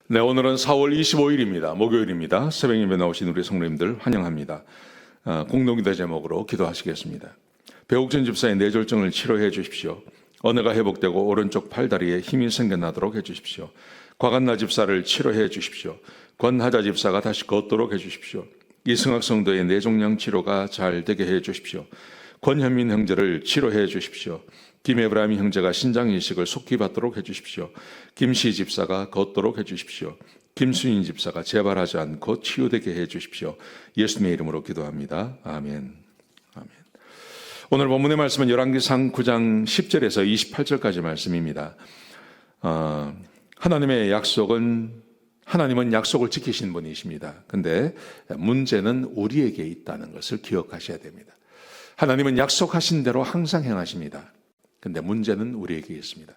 네, 오늘은 4월 25일입니다. 목요일입니다. 새벽 예배 나오신 우리 성도님들 환영합니다. 공동기도 제목으로 기도하시겠습니다. 배옥준 집사의 뇌졸중을 치료해 주십시오. 언어가 회복되고 오른쪽 팔다리에 힘이 생겨나도록 해 주십시오. 곽한나 집사를 치료해 주십시오. 권하자 집사가 다시 걷도록 해 주십시오. 이승학 성도의 뇌종양 치료가 잘 되게 해 주십시오. 권현민 형제를 치료해 주십시오. 김에브라임 형제가 신장 이식을 속히 받도록 해주십시오. 김씨 집사가 걷도록 해주십시오. 김수인 집사가 재발하지 않고 치유되게 해주십시오. 예수님의 이름으로 기도합니다. 아멘. 아멘. 오늘 본문의 말씀은 열왕기상 9장 10절에서 28절까지 말씀입니다. 하나님은 약속을 지키신 분이십니다. 근데 문제는 우리에게 있다는 것을 기억하셔야 됩니다. 하나님은 약속하신 대로 항상 행하십니다. 근데 문제는 우리에게 있습니다.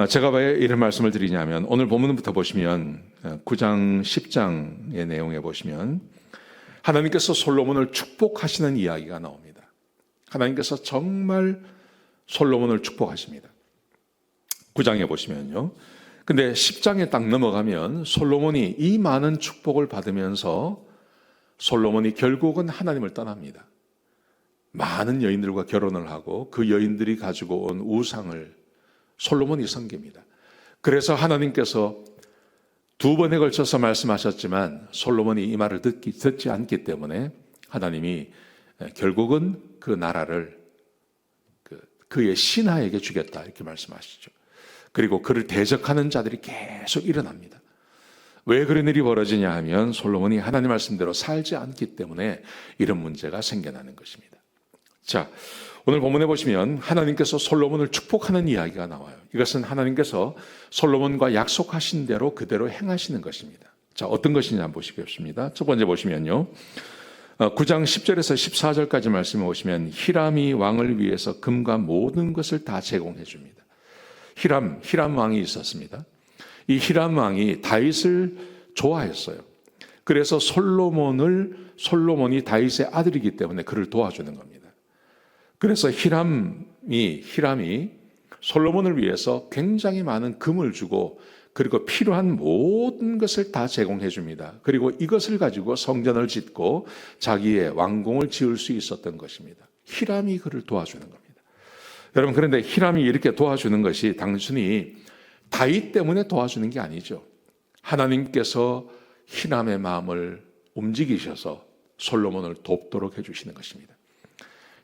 제가 왜 이런 말씀을 드리냐면 오늘 본문부터 보시면 9장 10장의 내용에 보시면 하나님께서 솔로몬을 축복하시는 이야기가 나옵니다. 하나님께서 정말 솔로몬을 축복하십니다. 9장에 보시면요. 근데 10장에 딱 넘어가면 솔로몬이 이 많은 축복을 받으면서 솔로몬이 결국은 하나님을 떠납니다. 많은 여인들과 결혼을 하고 그 여인들이 가지고 온 우상을 솔로몬이 섬깁니다. 그래서 하나님께서 두 번에 걸쳐서 말씀하셨지만 솔로몬이 이 말을 듣지 않기 때문에 하나님이 결국은 그 나라를 그의 신하에게 주겠다 이렇게 말씀하시죠. 그리고 그를 대적하는 자들이 계속 일어납니다. 왜 그런 일이 벌어지냐 하면 솔로몬이 하나님 말씀대로 살지 않기 때문에 이런 문제가 생겨나는 것입니다. 자, 오늘 본문에 보시면 하나님께서 솔로몬을 축복하는 이야기가 나와요. 이것은 하나님께서 솔로몬과 약속하신 대로 그대로 행하시는 것입니다. 자, 어떤 것이냐 한번 보시겠습니다. 첫 번째 보시면요. 9장 10절에서 14절까지 말씀해 보시면 히람이 왕을 위해서 금과 모든 것을 다 제공해 줍니다. 히람 왕이 있었습니다. 이 히람 왕이 다윗을 좋아했어요. 그래서 솔로몬이 다윗의 아들이기 때문에 그를 도와주는 겁니다. 그래서 히람이 솔로몬을 위해서 굉장히 많은 금을 주고 그리고 필요한 모든 것을 다 제공해 줍니다. 그리고 이것을 가지고 성전을 짓고 자기의 왕궁을 지을 수 있었던 것입니다. 히람이 그를 도와주는 겁니다. 여러분, 그런데 히람이 이렇게 도와주는 것이 단순히 다윗 때문에 도와주는 게 아니죠. 하나님께서 히람의 마음을 움직이셔서 솔로몬을 돕도록 해주시는 것입니다.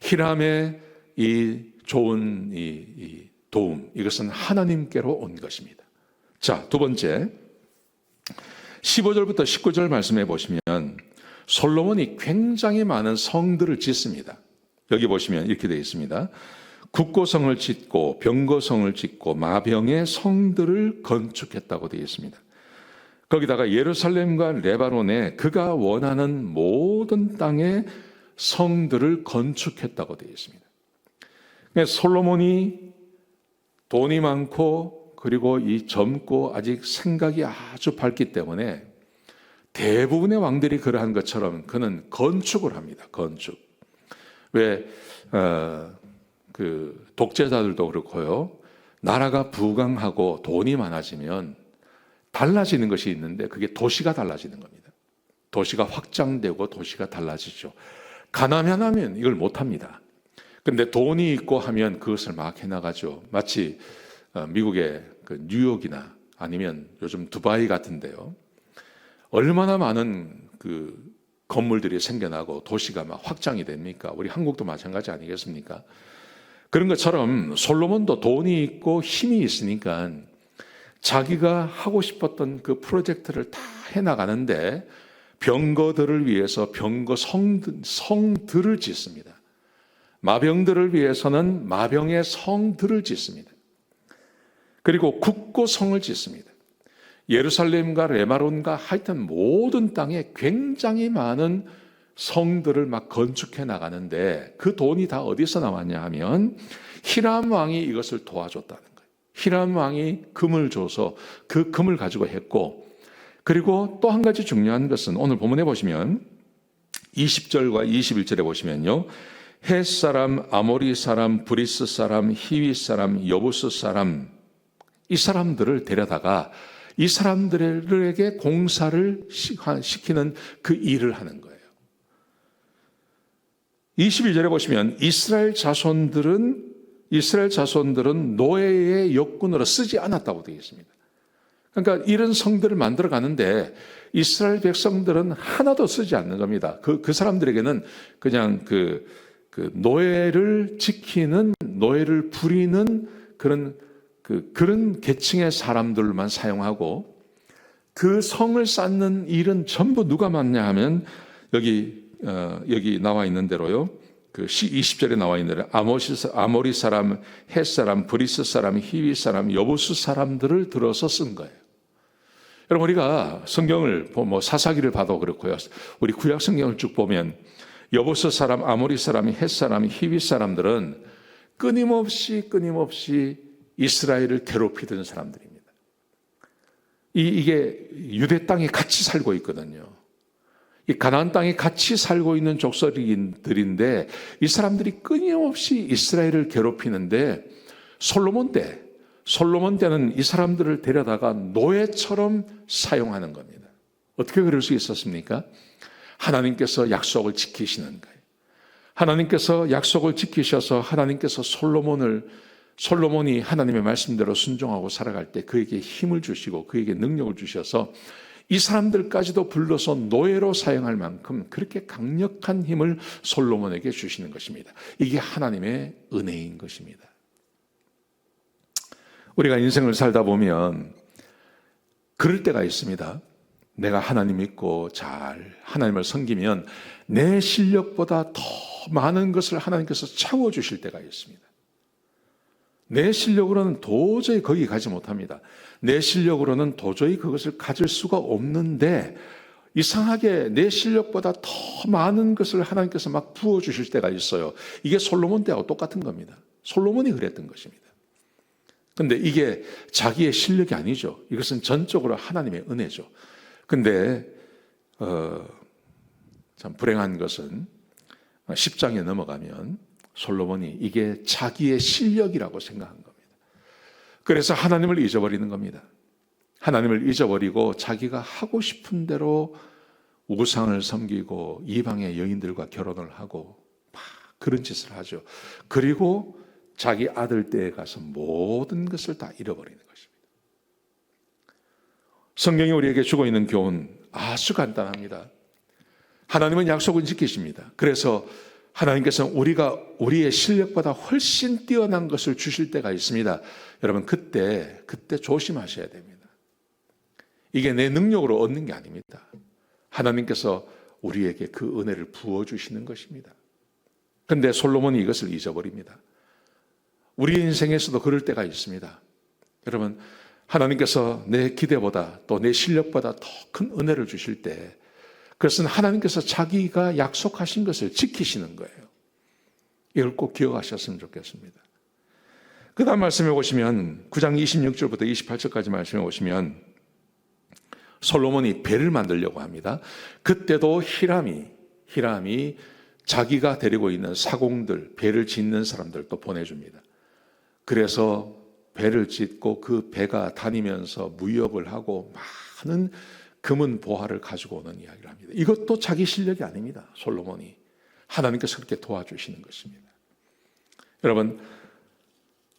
히람의 이 좋은 이 도움, 이것은 하나님께로 온 것입니다. 자, 두 번째 15절부터 19절 말씀해 보시면 솔로몬이 굉장히 많은 성들을 짓습니다. 여기 보시면 이렇게 되어 있습니다. 국고성을 짓고 병거성을 짓고 마병의 성들을 건축했다고 되어 있습니다. 거기다가 예루살렘과 레바논에 그가 원하는 모든 땅에 성들을 건축했다고 되어 있습니다. 솔로몬이 돈이 많고 그리고 이 젊고 아직 생각이 아주 밝기 때문에 대부분의 왕들이 그러한 것처럼 그는 건축을 합니다. 건축. 왜 그 독재자들도 그렇고요. 나라가 부강하고 돈이 많아지면 달라지는 것이 있는데 그게 도시가 달라지는 겁니다. 도시가 확장되고 도시가 달라지죠. 가난하면 이걸 못합니다. 그런데 돈이 있고 하면 그것을 막 해나가죠. 마치 미국의 그 뉴욕이나 아니면 요즘 두바이 같은데요. 얼마나 많은 그 건물들이 생겨나고 도시가 막 확장이 됩니까? 우리 한국도 마찬가지 아니겠습니까? 그런 것처럼 솔로몬도 돈이 있고 힘이 있으니까 자기가 하고 싶었던 그 프로젝트를 다 해나가는데 병거들을 위해서 병거 성들을 짓습니다. 마병들을 위해서는 마병의 성들을 짓습니다. 그리고 국고성을 짓습니다. 예루살렘과 레바논과 하여튼 모든 땅에 굉장히 많은 성들을 막 건축해 나가는데 그 돈이 다 어디서 나왔냐 하면 히람 왕이 이것을 도와줬다는 거예요. 히람 왕이 금을 줘서 그 금을 가지고 했고, 그리고 또 한 가지 중요한 것은 오늘 본문에 보시면 20절과 21절에 보시면요. 헷 사람, 아모리 사람, 브리스 사람, 히위 사람, 여부스 사람, 이 사람들을 데려다가 이 사람들에게 공사를 시키는 그 일을 하는 거예요. 21절에 보시면 이스라엘 자손들은 노예의 역군으로 쓰지 않았다고 되어 있습니다. 그러니까 이런 성들을 만들어 가는데 이스라엘 백성들은 하나도 쓰지 않는 겁니다. 그 사람들에게는 그냥 그 노예를 지키는, 노예를 부리는 그런 계층의 사람들만 사용하고, 그 성을 쌓는 일은 전부 누가 맡냐 하면 여기 나와 있는 대로요. 그 20절에 나와 있는 대로 아모리 사람, 헷 사람, 브리스 사람, 히위 사람, 여부스 사람들을 들어서 쓴 거예요. 여러분, 우리가 성경을 사사기를 봐도 그렇고요. 우리 구약 성경을 쭉 보면 여부스 사람, 아모리 사람, 헷 사람, 히위 사람들은 끊임없이 이스라엘을 괴롭히던 사람들입니다. 이게 유대 땅에 같이 살고 있거든요. 이 가나안 땅에 같이 살고 있는 족속들인데 이 사람들이 끊임없이 이스라엘을 괴롭히는데 솔로몬 때는 이 사람들을 데려다가 노예처럼 사용하는 겁니다. 어떻게 그럴 수 있었습니까? 하나님께서 약속을 지키시는 거예요. 하나님께서 약속을 지키셔서 하나님께서 솔로몬이 하나님의 말씀대로 순종하고 살아갈 때 그에게 힘을 주시고 그에게 능력을 주셔서 이 사람들까지도 불러서 노예로 사용할 만큼 그렇게 강력한 힘을 솔로몬에게 주시는 것입니다. 이게 하나님의 은혜인 것입니다. 우리가 인생을 살다 보면 그럴 때가 있습니다. 내가 하나님 믿고 잘 하나님을 섬기면 내 실력보다 더 많은 것을 하나님께서 채워주실 때가 있습니다. 내 실력으로는 도저히 거기 가지 못합니다. 내 실력으로는 도저히 그것을 가질 수가 없는데 이상하게 내 실력보다 더 많은 것을 하나님께서 막 부어주실 때가 있어요. 이게 솔로몬 때하고 똑같은 겁니다. 솔로몬이 그랬던 것입니다. 근데 이게 자기의 실력이 아니죠. 이것은 전적으로 하나님의 은혜죠. 근데 참 불행한 것은 10장에 넘어가면 솔로몬이 이게 자기의 실력이라고 생각한 겁니다. 그래서 하나님을 잊어버리는 겁니다. 하나님을 잊어버리고 자기가 하고 싶은 대로 우상을 섬기고 이방의 여인들과 결혼을 하고 막 그런 짓을 하죠. 그리고 자기 아들 때에 가서 모든 것을 다 잃어버리는 것입니다. 성경이 우리에게 주고 있는 교훈 아주 간단합니다. 하나님은 약속을 지키십니다. 그래서 하나님께서는 우리의 실력보다 훨씬 뛰어난 것을 주실 때가 있습니다. 여러분, 그때 조심하셔야 됩니다. 이게 내 능력으로 얻는 게 아닙니다. 하나님께서 우리에게 그 은혜를 부어주시는 것입니다. 그런데 솔로몬이 이것을 잊어버립니다. 우리 인생에서도 그럴 때가 있습니다. 여러분, 하나님께서 내 기대보다 또 내 실력보다 더 큰 은혜를 주실 때 그것은 하나님께서 자기가 약속하신 것을 지키시는 거예요. 이걸 꼭 기억하셨으면 좋겠습니다. 그 다음 말씀해 보시면 9장 26절부터 28절까지 말씀해 보시면 솔로몬이 배를 만들려고 합니다. 그때도 히람이 자기가 데리고 있는 사공들, 배를 짓는 사람들도 보내줍니다. 그래서 배를 짓고 그 배가 다니면서 무역을 하고 많은 금은 보화를 가지고 오는 이야기를 합니다. 이것도 자기 실력이 아닙니다. 솔로몬이 하나님께서 그렇게 도와주시는 것입니다. 여러분,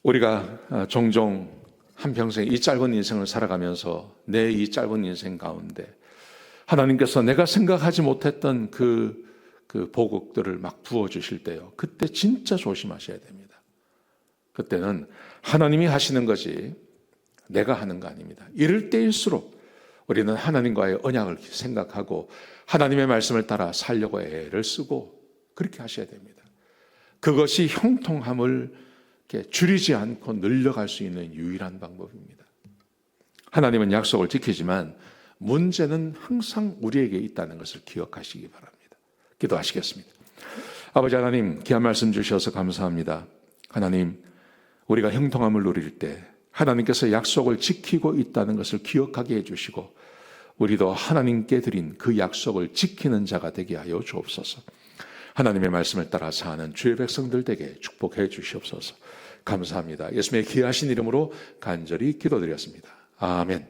우리가 종종 한평생 이 짧은 인생을 살아가면서 내 이 짧은 인생 가운데 하나님께서 내가 생각하지 못했던 그 보복들을 막 부어주실 때요, 그때 진짜 조심하셔야 됩니다. 그때는 하나님이 하시는 거지 내가 하는 거 아닙니다. 이럴 때일수록 우리는 하나님과의 언약을 생각하고 하나님의 말씀을 따라 살려고 애를 쓰고 그렇게 하셔야 됩니다. 그것이 형통함을 이렇게 줄이지 않고 늘려갈 수 있는 유일한 방법입니다. 하나님은 약속을 지키지만 문제는 항상 우리에게 있다는 것을 기억하시기 바랍니다. 기도하시겠습니다. 아버지 하나님, 귀한 말씀 주셔서 감사합니다. 하나님, 우리가 형통함을 누릴 때 하나님께서 약속을 지키고 있다는 것을 기억하게 해주시고 우리도 하나님께 드린 그 약속을 지키는 자가 되게 하여 주옵소서. 하나님의 말씀을 따라 사는 주의 백성들 되게 축복해 주시옵소서. 감사합니다. 예수님의 귀하신 이름으로 간절히 기도드렸습니다. 아멘.